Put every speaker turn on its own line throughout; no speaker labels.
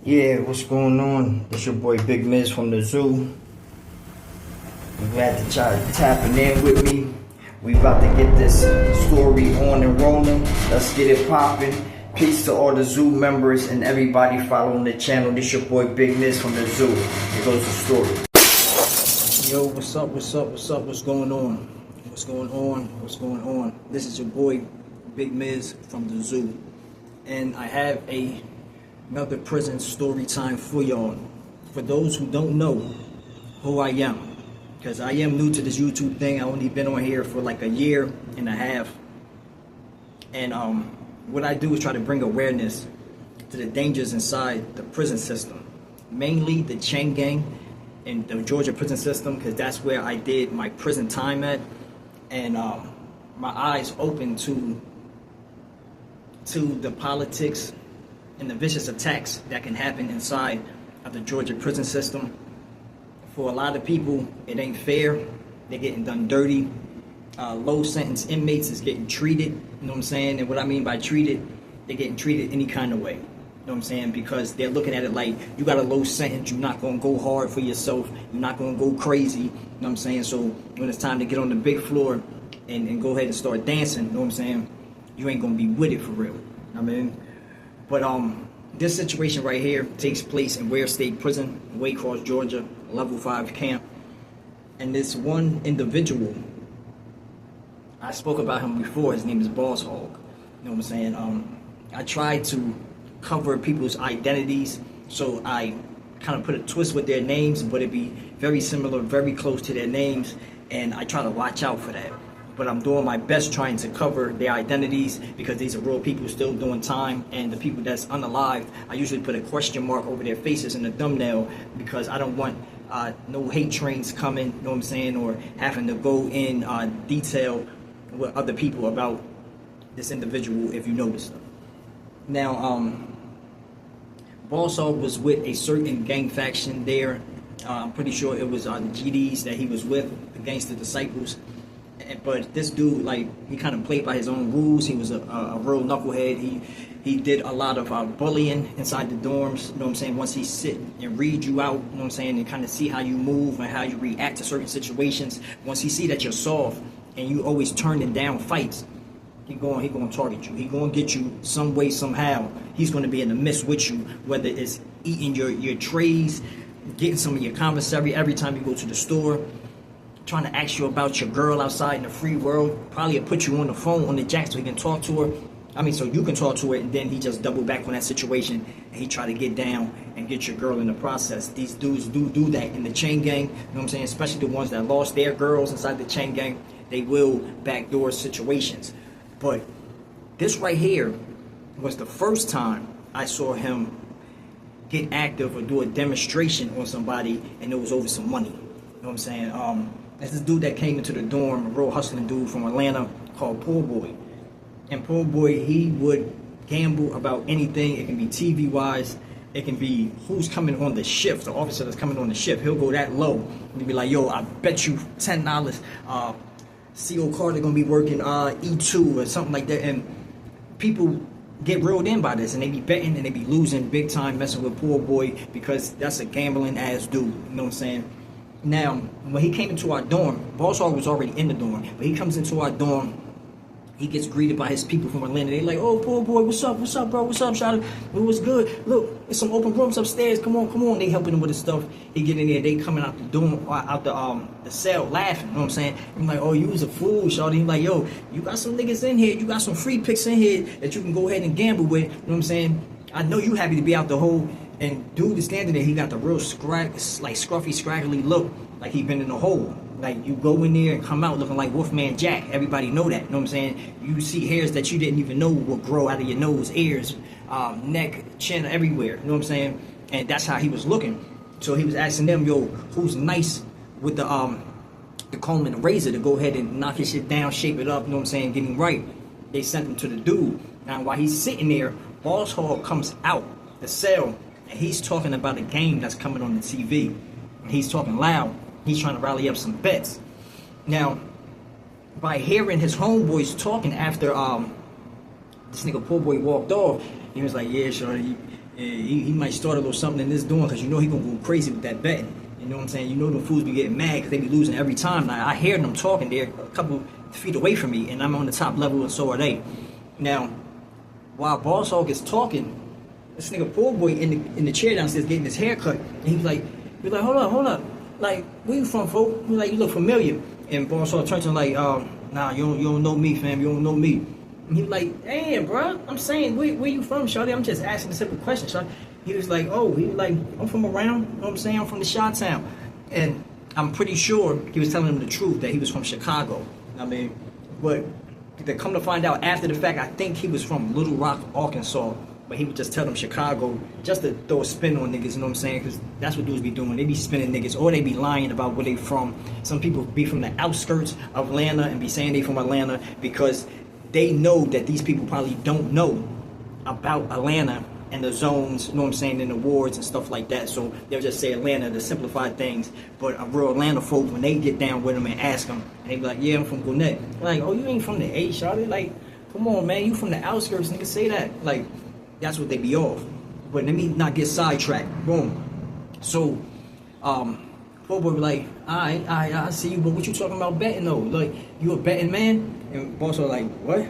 Yeah, what's going on? It's your boy Big Miz from the zoo. I'm glad that y'all tapping in with me. We about to get this story on and rolling. Let's get it popping. Peace to all the zoo members and everybody following the channel. This your boy Big Miz from the zoo. Here goes the story. Yo, what's up? What's going on? This is your boy Big Miz from the zoo. And I have another prison story time for y'all. For those who don't know who I am, because I am new to this YouTube thing. I only been on here for like a year and a half. And what I do is try to bring awareness to the dangers inside the prison system. Mainly the chain gang and the Georgia prison system, because that's where I did my prison time at. And my eyes open to the politics and the vicious attacks that can happen inside of the Georgia prison system. For a lot of people, it ain't fair. They're getting done dirty. Low sentence inmates is getting treated, you know what I'm saying? And what I mean by treated, they're getting treated any kind of way, you know what I'm saying? Because they're looking at it like, you got a low sentence, you're not gonna go hard for yourself, you're not gonna go crazy, you know what I'm saying? So when it's time to get on the big floor and go ahead and start dancing, you know what I'm saying? You ain't gonna be with it for real, you know what I mean? But this situation right here takes place in Ware State Prison, Waycross, Georgia, level 5 camp. And this one individual, I spoke about him before, his name is Boss Hog. You know what I'm saying? I try to cover people's identities, so I kind of put a twist with their names, but it be very similar, very close to their names, and I try to watch out for that. But I'm doing my best trying to cover their identities, because these are real people still doing time, and the people that's unalived, I usually put a question mark over their faces in the thumbnail, because I don't want no hate trains coming, you know what I'm saying, or having to go in detail with other people about this individual if you notice them. Now, Boss Hog was with a certain gang faction there. I'm pretty sure it was the GDs that he was with, the Gangster Disciples. But this dude, like, he kind of played by his own rules. He was a real knucklehead. He did a lot of bullying inside the dorms, you know what I'm saying? Once he sit and read you out, you know what I'm saying, and kind of see how you move and how you react to certain situations. Once he see that you're soft and you always turning down fights, he going to target you. He going to get you some way, somehow. He's going to be in the midst with you, whether it's eating your trays, getting some of your commissary every time you go to the store, trying to ask you about your girl outside in the free world. Probably put you on the phone on the jack so he can talk to her. I mean, so you can talk to her, and then he just double back on that situation, and he try to get down and get your girl in the process. These dudes do that in the chain gang, you know what I'm saying? Especially the ones that lost their girls inside the chain gang. They will backdoor situations. But this right here was the first time I saw him get active or do a demonstration on somebody, and it was over some money. You know what I'm saying? There's this dude that came into the dorm, a real hustling dude from Atlanta called Poor Boy. And Poor Boy, he would gamble about anything. It can be TV-wise. It can be who's coming on the shift, the officer that's coming on the shift. He'll go that low. And he'll be like, yo, I bet you $10. CO Carter gonna be working E2 or something like that. And people get reeled in by this, and they be betting and they be losing big time, messing with Poor Boy, because that's a gambling ass dude. You know what I'm saying? Now, when he came into our dorm, Boss Hog was already in the dorm, but he comes into our dorm. He gets greeted by his people from Atlanta. They like, oh, Poor Boy, what's up, bro? What's up, shawty? It was good. Look, there's some open rooms upstairs. Come on. They helping him with his stuff. He get in there. They coming out the dorm, out the cell, laughing. You know what I'm saying? I'm like, oh, you was a fool, shawty. He's like, yo, you got some niggas in here. You got some free picks in here that you can go ahead and gamble with. You know what I'm saying? I know you happy to be out the hole. And dude is standing there. He got the real scruffy, scraggly look, like he been in the hole. Like, you go in there and come out looking like Wolfman Jack. Everybody know that, you know what I'm saying? You see hairs that you didn't even know would grow out of your nose, ears, neck, chin, everywhere, you know what I'm saying? And that's how he was looking. So he was asking them, yo, who's nice with the comb and the razor to go ahead and knock his shit down, shape it up, you know what I'm saying, get him right. they sent him to the dude. Now, while he's sitting there, Boss Hog comes out the cell, and he's talking about a game that's coming on the TV. And he's talking loud. He's trying to rally up some bets. Now, by hearing his homeboys talking after this nigga poor boy walked off, he was like, yeah, shorty, he might start a little something in this doing, because you know he gonna go crazy with that bet. You know what I'm saying? You know the fools be getting mad because they be losing every time. Now, I hear them talking. They're a couple feet away from me, and I'm on the top level, and so are they. Now, while Boss Hog is talking, this nigga poor boy in the chair downstairs getting his hair cut, and he's like, hold up. Like, where you from, folk? He's like, you look familiar. And Boss Hog turns to him like, nah, you don't know me, fam. You don't know me. And he was like, damn, bro. I'm saying, where you from, shawty? I'm just asking a simple question, shawty. He was like, I'm from around, you know what I'm saying? I'm from the Chi-Town. And I'm pretty sure he was telling him the truth, that he was from Chicago. I mean, but to come to find out after the fact, I think he was from Little Rock, Arkansas. But he would just tell them Chicago just to throw a spin on niggas, you know what I'm saying? Because that's what dudes be doing. They be spinning niggas, or they be lying about where they from. Some people be from the outskirts of Atlanta and be saying they from Atlanta because they know that these people probably don't know about Atlanta and the zones, you know what I'm saying, and the wards and stuff like that. So they'll just say Atlanta to simplify things. But a real Atlanta folk, when they get down with them and ask them, and they be like, yeah, I'm from Gwinnett. Like, oh, you ain't from the A, shawty? Like, come on, man, you from the outskirts, nigga, say that. Like, that's what they be off. But let me not get sidetracked. Boom. So, poor boy be like, I see you, but what you talking about betting though? Like, you a betting man? And Boss was like, what?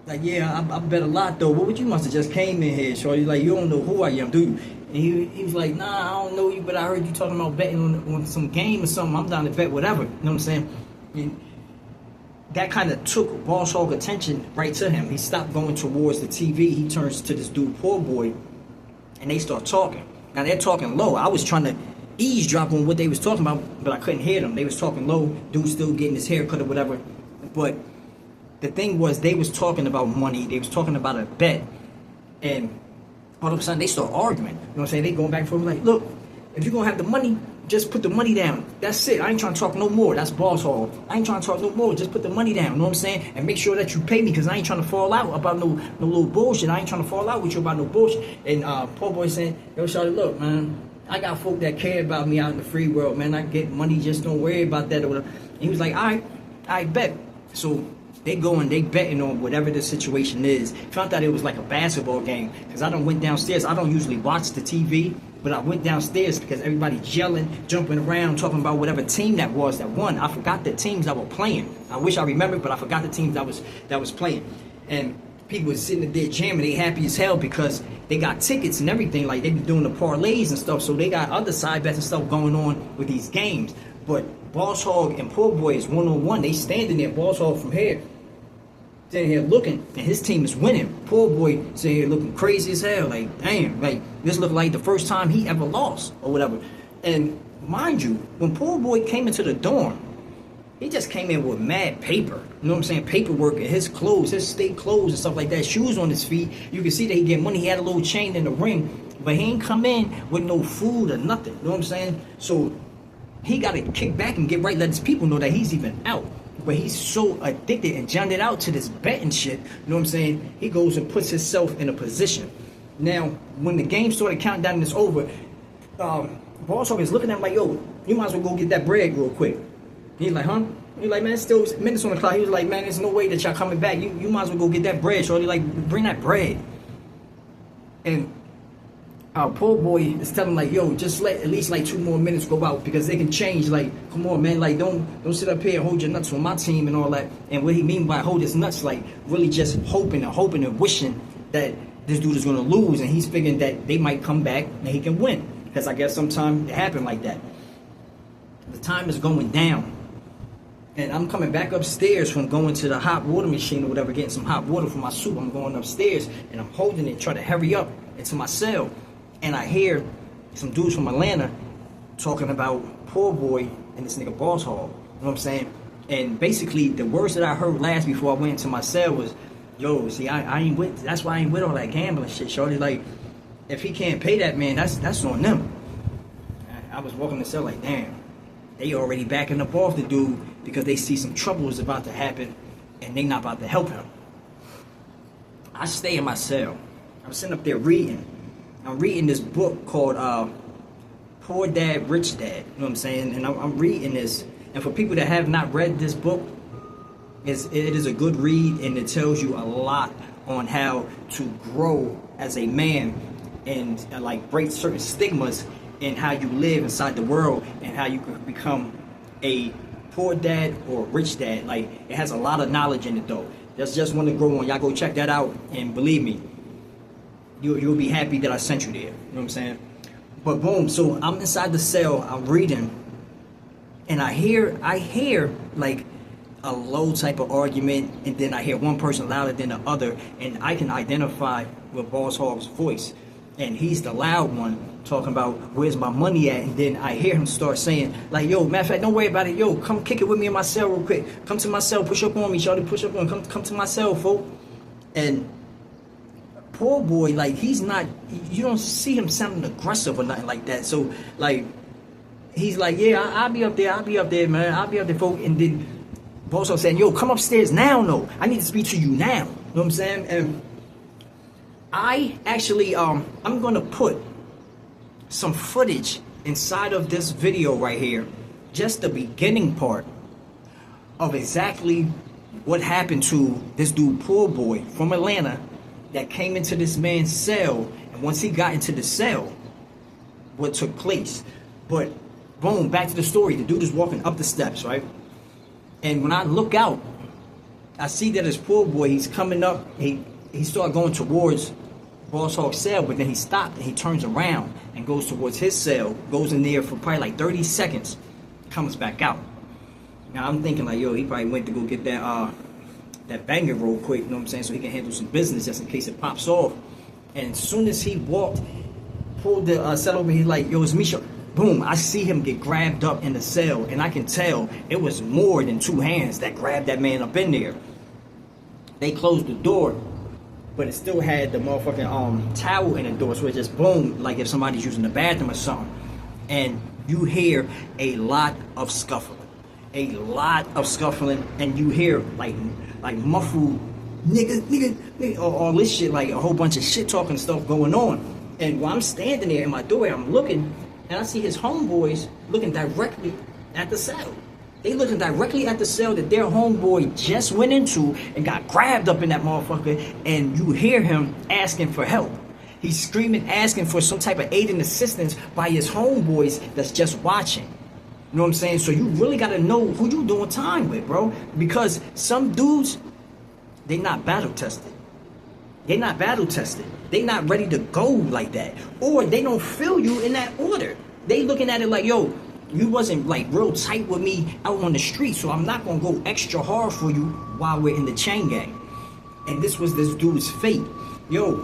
Like, yeah, I bet a lot though. But you must have just came in here, shorty. Like, you don't know who I am, do you? And he was like, nah, I don't know you, but I heard you talking about betting on some game or something. I'm down to bet whatever. You know what I'm saying? And that kind of took Boss Hog attention right to him. He stopped going towards the TV. He turns to this dude, poor boy, and they start talking. Now, they're talking low. I was trying to eavesdrop on what they was talking about, but I couldn't hear them. They was talking low. Dude still getting his hair cut or whatever. But the thing was, they was talking about money. They was talking about a bet. And all of a sudden, they start arguing. You know what I'm saying? They going back and forth like, look, if you're going to have the money, just put the money down. That's it. I ain't trying to talk no more. That's Boss Hog. I ain't trying to talk no more. Just put the money down. You know what I'm saying? And make sure that you pay me, because I ain't trying to fall out about no little bullshit. I ain't trying to fall out with you about no bullshit. And poor boy saying, yo, shawty, look, man, I got folk that care about me out in the free world, man. I get money. Just don't worry about that or whatever. And he was like, all right, I bet. So they go and they betting on whatever the situation is. Found out it was like a basketball game, because I done went downstairs. I don't usually watch the TV, but I went downstairs because everybody's yelling, jumping around, talking about whatever team that was that won. I forgot the teams that were playing. I wish I remembered, but I forgot the teams that was playing. And people was sitting there jamming. They happy as hell because they got tickets and everything. Like, they be doing the parlays and stuff, so they got other side bets and stuff going on with these games. But Boss Hog and poor boy is one-on-one. They standing there, Boss Hog from here, sitting here looking, and his team is winning. Poor boy sitting here looking crazy as hell. Like, damn, like, this looked like the first time he ever lost or whatever. And mind you, when poor boy came into the dorm, he just came in with mad paper. You know what I'm saying? Paperwork and his clothes, his state clothes and stuff like that. Shoes on his feet. You can see that he get money. He had a little chain in the ring, but he ain't come in with no food or nothing. You know what I'm saying? So he got to kick back and get right, let his people know that he's even out. But he's so addicted and jammed it out to this betting shit. You know what I'm saying? He goes and puts himself in a position. Now, when the game started counting down and it's over, Boss Hog is looking at him like, yo, you might as well go get that bread real quick. He's like, huh? He's like, man, it's still minutes on the clock. He was like, man, there's no way that y'all coming back. You might as well go get that bread, shorty. Like, bring that bread. And our poor boy is telling like, yo, just let at least like 2 more minutes go out, because they can change. Like, come on, man, like don't sit up here and hold your nuts on my team and all that. And what he mean by hold his nuts, like really just hoping and wishing that this dude is gonna lose, and he's figuring that they might come back and he can win, because I guess sometimes it happen like that. The time is going down, and I'm coming back upstairs from going to the hot water machine or whatever, getting some hot water for my soup. I'm going upstairs and I'm holding it, trying to hurry up into my cell. And I hear some dudes from Atlanta talking about poor boy and this nigga Boss Hog. You know what I'm saying? And basically, the words that I heard last before I went into my cell was, yo, see, I ain't with, that's why I ain't with all that gambling shit, shorty. Like, if he can't pay that, man, that's on them. I was walking the cell like, damn, they already backing up off the dude because they see some trouble is about to happen and they not about to help him. I stay in my cell. I'm sitting up there reading. I'm reading this book called Poor Dad, Rich Dad. You know what I'm saying? And I'm reading this. And for people that have not read this book, it is a good read, and it tells you a lot on how to grow as a man and like break certain stigmas and how you live inside the world and how you can become a poor dad or a rich dad. Like, it has a lot of knowledge in it though. That's just one to grow on. Y'all go check that out, and believe me, you'll be happy that I sent you there. You know what I'm saying? But boom, so I'm inside the cell, I'm reading, and I hear like a low type of argument, and then I hear one person louder than the other, and I can identify with Boss Hog's voice. And he's the loud one talking about where's my money at, and then I hear him start saying like, yo, matter of fact, don't worry about it, yo, come kick it with me in my cell real quick, come to my cell, push up on me, shawty, push up on me, come to my cell, folk. And poor boy, like, he's not, you don't see him sounding aggressive or nothing like that. So like, he's like, yeah, I'll be up there, man, I'll be up there, folk. And then Boss Hog saying, yo, come upstairs now, no, I need to speak to you now. You know what I'm saying? And I actually, I'm gonna put some footage inside of this video right here, just the beginning part of exactly what happened to this dude, poor boy from Atlanta, that came into this man's cell. And once he got into the cell, what took place. But boom, back to the story. The dude is walking up the steps, right? And when I look out, I see that this poor boy, he's coming up, he started going towards Boss Hog's cell, but then he stopped and he turns around and goes towards his cell, goes in there for probably like 30 seconds, comes back out. Now I'm thinking like, yo, he probably went to go get that banger real quick, you know what I'm saying, so he can handle some business just in case it pops off. And as soon as he walked, pulled the cell over, he's like, yo, it's Misha. Boom, I see him get grabbed up in the cell, and I can tell it was more than two hands that grabbed that man up in there. They closed the door, but it still had the motherfucking towel in the door, so it just boom, like if somebody's using the bathroom or something. And you hear a lot of scuffling, and you hear like muffled nigga, all this shit, like a whole bunch of shit talking stuff going on. And while I'm standing there in my doorway, I'm looking, and I see his homeboys looking directly at the cell. They looking directly at the cell that their homeboy just went into and got grabbed up in that motherfucker, and you hear him asking for help. He's screaming, asking for some type of aid and assistance by his homeboys that's just watching. You know what I'm saying? So you really got to know who you doing time with, bro. Because some dudes, they not battle tested. They not battle tested. They not ready to go like that. Or they don't feel you in that order. They looking at it like, yo, you wasn't like real tight with me out on the street, so I'm not gonna go extra hard for you while we're in the chain gang. And this was this dude's fate. Yo,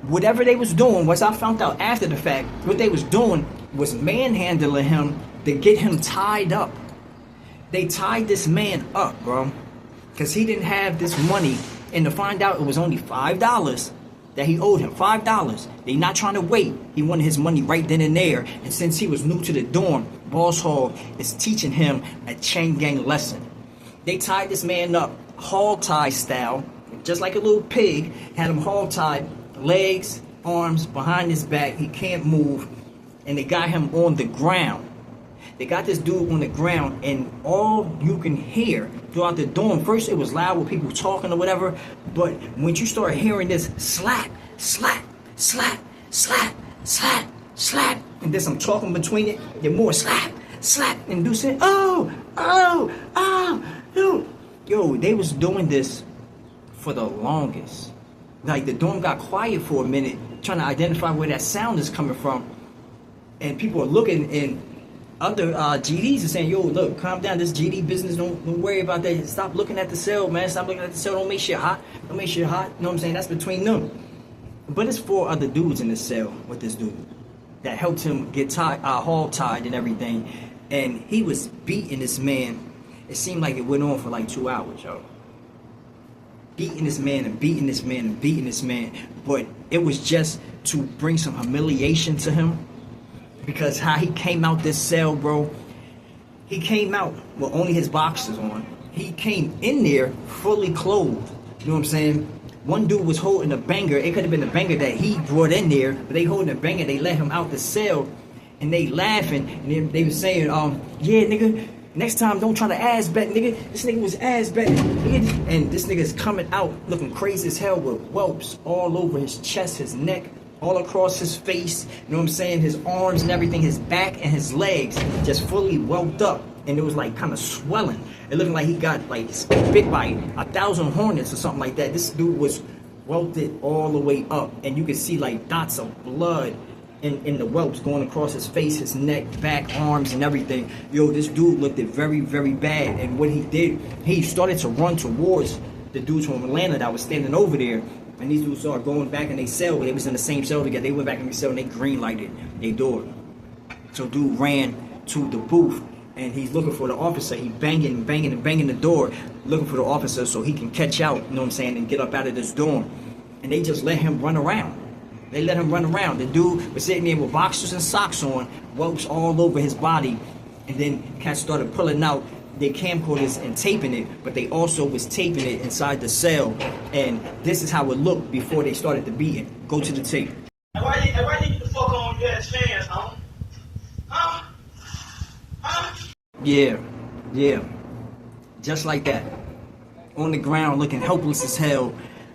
whatever they was doing, once I found out after the fact, what they was doing was manhandling him to get him tied up. They tied this man up, bro, because he didn't have this money, and to find out it was only $5 that he owed him. $5. They not trying to wait. He wanted his money right then and there. And since he was new to the dorm, Boss Hog is teaching him a chain gang lesson. They tied this man up, hog tie style, just like a little pig. Had him hog tied, legs, arms, behind his back. He can't move. And they got him on the ground. They got this dude on the ground, and all you can hear throughout the dorm, first it was loud with people talking or whatever, but when you start hearing this slap, slap, slap, slap, slap, slap, and then some talking between it, then more slap, slap, and dude saying, oh, yo, they was doing this for the longest. Like, the dorm got quiet for a minute, trying to identify where that sound is coming from, and people are looking, and other GDs are saying, yo, look, calm down, this GD business, don't worry about that. Stop looking at the cell, man. Stop looking at the cell. Don't make shit hot. Don't make shit hot. You know what I'm saying? That's between them. But it's 4 other dudes in the cell with this dude that helped him get hog tied and everything. And he was beating this man. It seemed like it went on for like 2 hours, yo. Beating this man and beating this man and beating this man. But it was just to bring some humiliation to him. Because how he came out this cell, bro, he came out with only his boxers on. He came in there fully clothed, you know what I'm saying? One dude was holding a banger. It could have been the banger that he brought in there, but they holding a banger. They let him out the cell, and they laughing, and they was saying, yeah, nigga, next time don't try to ass bet, nigga. This nigga was ass betting, and this nigga's coming out looking crazy as hell with whelps all over his chest, his neck, all across his face. You know what I'm saying? His arms and everything, his back and his legs, just fully whelped up, and it was like kind of swelling. It looked like he got like bit by 1,000 hornets or something like that. This dude was welted all the way up, and you could see like dots of blood in the whelps going across his face, his neck, back, arms, and everything. Yo, this dude looked it very, very bad. And what he did, he started to run towards the dudes from Atlanta that was standing over there. And these dudes started going back in their cell. They was in the same cell together. They went back in their cell and they green lighted their door. So dude ran to the booth and he's looking for the officer. He banging the door, looking for the officer so he can catch out, you know what I'm saying, and get up out of this dorm. And they just let him run around. They let him run around. The dude was sitting there with boxers and socks on, whelps all over his body. And then cats started pulling out their camcorders and taping it, but they also was taping it inside the cell. And this is how it looked before they started the beating. Go to the tape.
Why you get the fuck on your ass fans, huh? Huh?
Yeah. Just like that. On the ground looking helpless as hell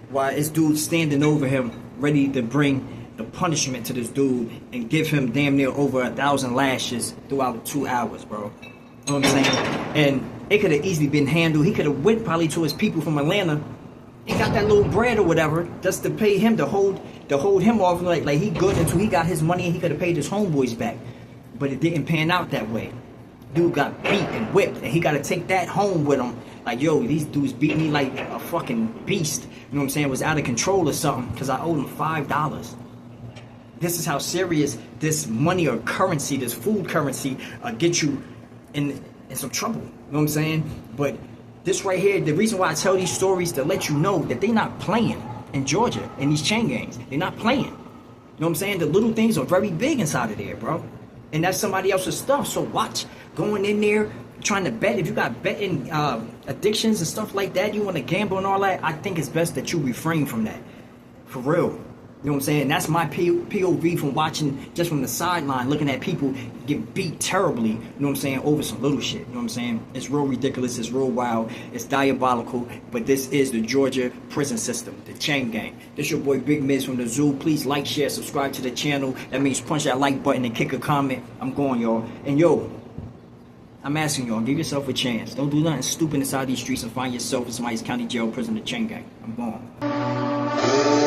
while this dude standing over him, ready to bring the punishment to this dude and give him damn near over 1,000 lashes throughout 2 hours, bro. You know what I'm saying? And it could have easily been handled. He could have went probably to his people from Atlanta and got that little bread or whatever just to pay him to hold him off like he good until he got his money and he could have paid his homeboys back. But it didn't pan out that way. Dude got beat and whipped and he got to take that home with him. Like, yo, these dudes beat me like a fucking beast. You know what I'm saying? It was out of control or something because I owed them $5. This is how serious this money or currency, this food currency, get you in some trouble. You know what I'm saying? But this right here, the reason why I tell these stories to let you know that they're not playing in Georgia in these chain gangs. They're not playing. You know what I'm saying? The little things are very big inside of there, bro. And that's somebody else's stuff. So watch going in there, trying to bet. If you got betting addictions and stuff like that, you want to gamble and all that, I think it's best that you refrain from that. For real. You know what I'm saying? That's my POV from watching just from the sideline, looking at people get beat terribly, you know what I'm saying, over some little shit. You know what I'm saying? It's real ridiculous. It's real wild. It's diabolical. But this is the Georgia prison system, the chain gang. This your boy Big Miz from the Zoo. Please like, share, subscribe to the channel. That means punch that like button and kick a comment. I'm going, y'all. And yo, I'm asking y'all, give yourself a chance. Don't do nothing stupid inside these streets and find yourself in somebody's county jail, prison, the chain gang. I'm going.